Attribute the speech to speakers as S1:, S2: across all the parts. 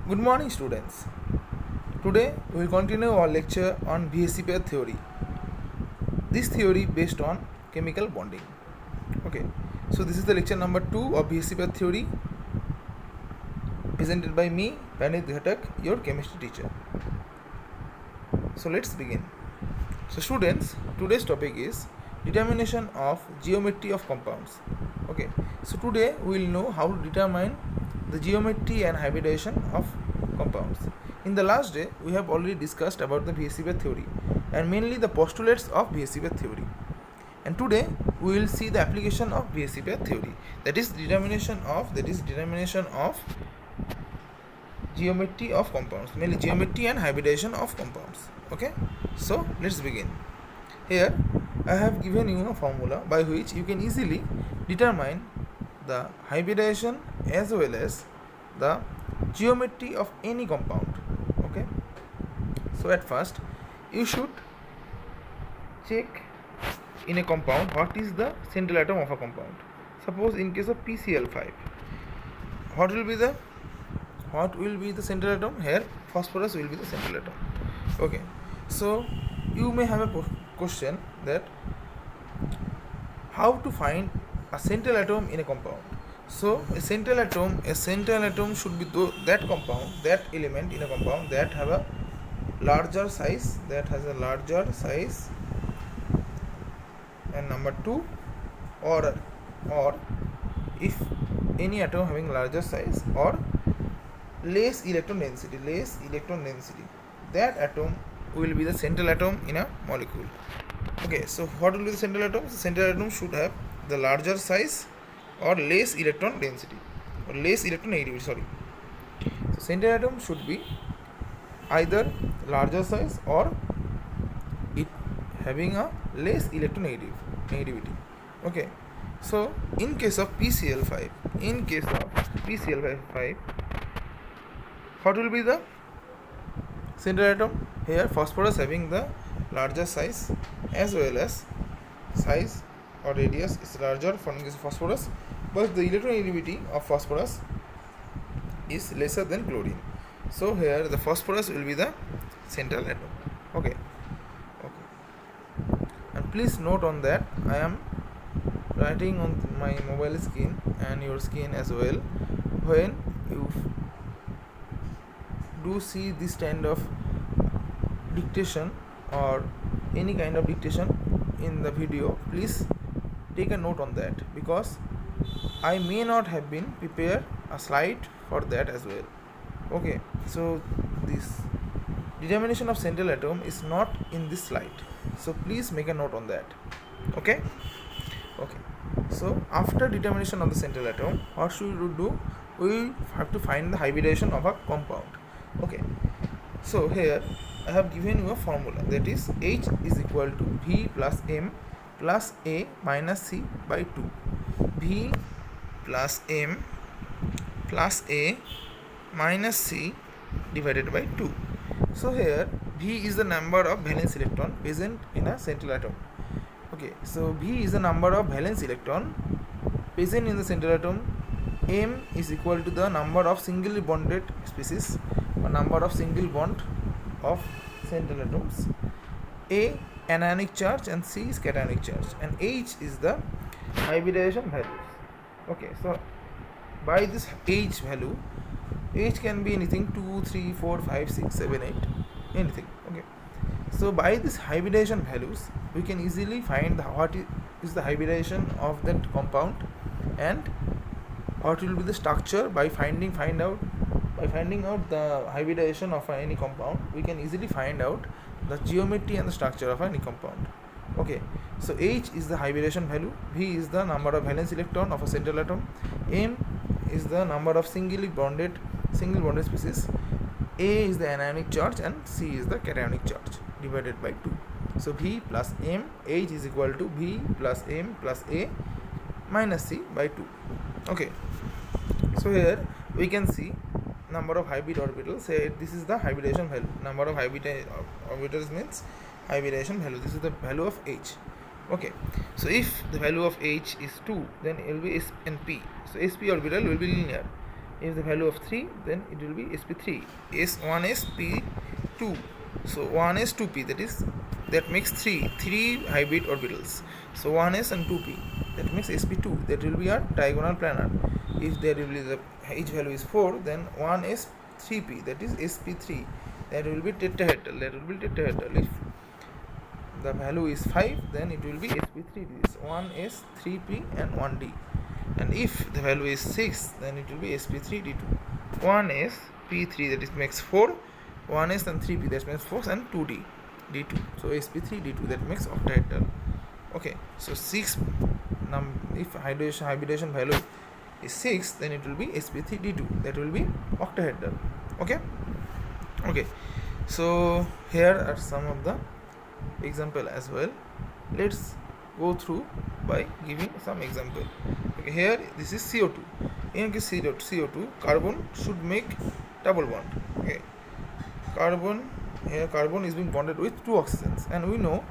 S1: Good morning, students. Today we will continue our lecture on BSc pair theory. This theory based on chemical bonding. Okay, so this is the lecture number 2 of BSc pair theory, presented by me, Panit Ghatak, your chemistry teacher. So let's begin. So students, today's topic is determination of geometry of compounds. Okay, so today we will know how to determine the geometry and hybridization of compounds. In the last day, we have already discussed about the BSc pair theory and mainly the postulates of BSc pair theory. And today we will see the application of BSc pair theory. That is determination of geometry of compounds, mainly geometry and hybridization of compounds. Okay, so let's begin. Here I have given you a formula by which you can easily determine the hybridization as well as the geometry of any compound. Okay, so at first you should check in a compound what is the central atom of a compound. Suppose in case of PCl5, what will be the central atom? Here phosphorus will be the central atom. Okay, so you may have a question that how to find a central atom in a compound. So a central atom should be that element in a compound that have a larger size, and number 2, or if any atom having larger size or less electron density, that atom will be the central atom in a molecule. Okay, so what will be the central atom? The central atom should have the larger size or less electron density or less electron negativity. So central atom should be either larger size or it having a less electron negativity. Okay, so in case of PCl5, what will be the central atom? Here phosphorus having the larger size as well as size or radius is larger for phosphorus, but the electronegativity of phosphorus is lesser than chlorine. So here the phosphorus will be the central atom. Okay, and please note on that I am writing on my mobile screen and your screen as well. When you do see this kind of dictation or any kind of dictation in the video, please take a note on that, because I may not have been prepared a slide for that as well. Okay, so this determination of central atom is not in this slide, so please make a note on that. Okay, so after determination of the central atom, what should we do? We have to find the hybridization of a compound. Okay, so here I have given you a formula, that is H is equal to V plus M plus A minus C by 2. V plus M plus A minus C divided by 2. So here V is the number of valence electron present in a central atom. Okay, so V is the number of valence electron present in the central atom. M is equal to the number of singly bonded species or number of single bond of central atoms. A anionic charge and C is cationic charge, and H is the hybridization values. Okay, so by this H value, H can be anything 2, 3, 4, 5, 6, 7, 8, anything. Okay, so by this hybridization values we can easily find what is the hybridization of that compound and what will be the structure. By finding out the hybridization of any compound, we can easily find out the geometry and the structure of any compound. Okay, so H is the hybridization value, V is the number of valence electron of a central atom, M is the number of single bonded species, A is the anionic charge, and C is the cationic charge divided by 2. So V plus M, H is equal to V plus M plus A minus C by 2. Okay, so here we can see number of hybrid orbitals. Say this is the hybridization value. Number of hybrid orbitals means hybridization value. This is the value of H. Okay, so if the value of H is 2, then it will be S and P. So sp orbital will be linear. If the value of 3, then it will be sp3. S1sp2. So 1s2p, that makes 3 hybrid orbitals. So 1s and 2p, that makes sp2. That will be our diagonal planar. If there will be each value is 4, then 1s3p, that is sp3. That will be tetrahedral. If the value is 5, then it will be sp3. This 1s3p and 1d. And if the value is 6, then it will be sp3d2. 1sp3, that is makes 4. 1s and 3p, that makes 4, and 2d d2. So sp3d2, that makes octahedral. Okay, so 6 if hybridization value is 6, then it will be sp3d2, that will be octahedral. Okay, so here are some of the example as well. Let's go through by giving some example. Okay, here this is CO2. In case CO2, carbon should make double bond. Okay, carbon is being bonded with 2 oxygens, and we know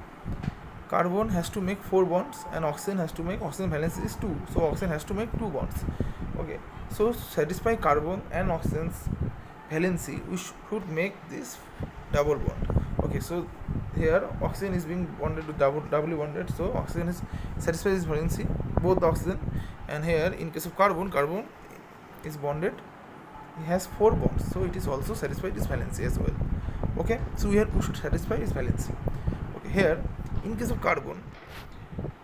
S1: carbon has to make 4 bonds and oxygen valency is 2, so oxygen has to make 2 bonds. Okay, so satisfy carbon and oxygen's valency, we should make this double bond. Okay, so here oxygen is being bonded with doubly bonded, so oxygen is satisfies this valency, both the oxygen. And here in case of carbon is bonded, it has 4 bonds, so it is also satisfied this valency as well. Okay, so here we should satisfy its valency. Okay, here in case of carbon,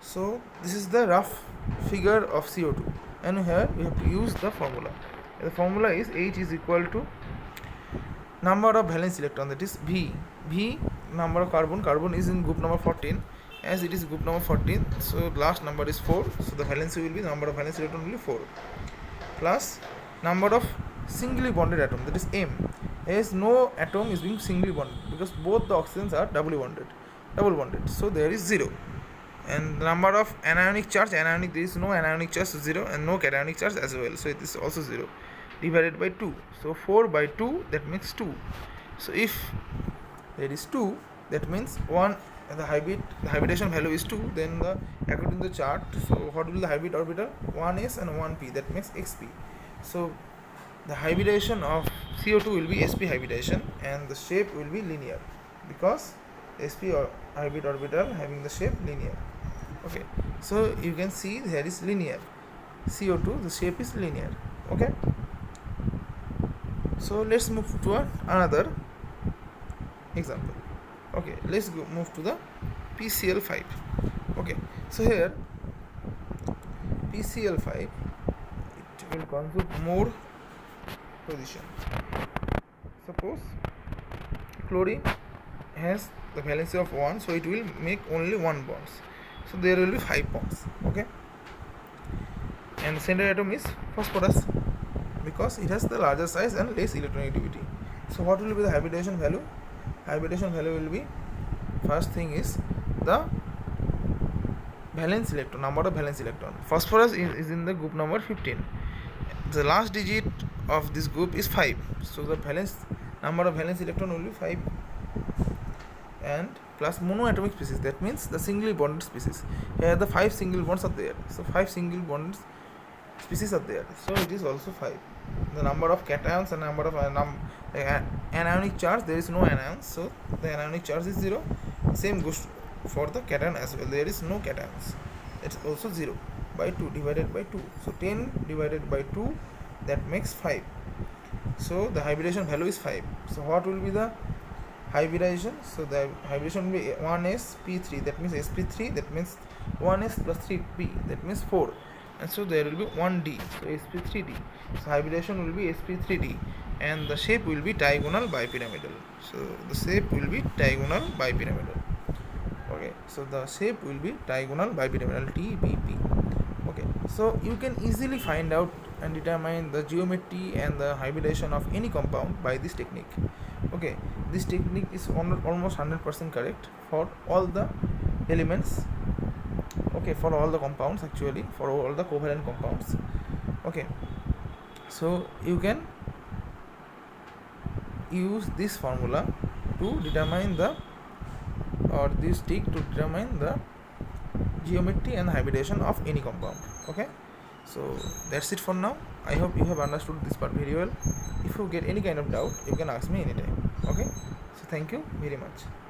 S1: so this is the rough figure of CO2, and here we have to use the formula. The formula is H is equal to number of valence electron, that is V. Number of carbon is in group number 14. As it is group number 14, so last number is 4, so the valency will be, number of valence electron will be 4, plus number of singly bonded atom, that is M. As no atom is being singly bonded, because both the oxygens are double bonded, so there is 0. And number of anionic charge, there is no anionic charge, 0, and no cationic charge as well, so it is also 0, divided by 2. So 4 by 2, that makes 2. So if there is 2, that means 1, the hybridization value is 2, then according to the chart, so what will be the hybrid orbital? 1s and 1p, that makes xp. So the hybridization of CO2 will be sp hybridization, and the shape will be linear, because sp or hybrid orbital having the shape linear. Okay, so you can see there is linear CO2, the shape is linear. Okay, so let's move to another example. Okay, let's move to the PCl5. Okay, so here PCl5, it will consume more position. Suppose chlorine has the valency of 1, so it will make only 1 bonds, so there will be 5 bonds. Okay, and the center atom is phosphorus, because it has the larger size and less electronegativity. So what will be the hybridization value? Hybridization value will be, first thing is the valence electron, number of valence electron. Phosphorus is in the group number 15. The last digit of this group is 5, so the number of valence electron will be 5, and plus monoatomic species, that means the singly bonded species. Here the 5 single bonds are there, so 5 single bond species are there, so it is also 5. The number of cations and number of anionic charge, there is no anions, so the anionic charge is 0. Same goes for the cation as well, there is no cations, it's also 0 by 2 divided by 2, so 10 divided by 2, that makes 5. So the hybridization value is 5. So what will be the hybridization? So the hybridization will be 1sp3, that means sp3, that means 1s plus 3p, that means 4, and so there will be 1d, so sp3d. So hybridization will be sp3d, and the shape will be diagonal bipyramidal. So the shape will be diagonal bipyramidal. Okay, so the shape will be diagonal bipyramidal, TBP. Okay, so you can easily find out and determine the geometry and the hybridization of any compound by this technique. Okay, this technique is almost 100% correct for all the elements. Okay, for all the compounds, actually for all the covalent compounds. Okay, so you can use this formula to determine this trick to determine the geometry and hybridization of any compound. Okay, So that's it for now. I hope you have understood this part very well. If you get any kind of doubt, you can ask me anytime. Okay, so thank you very much.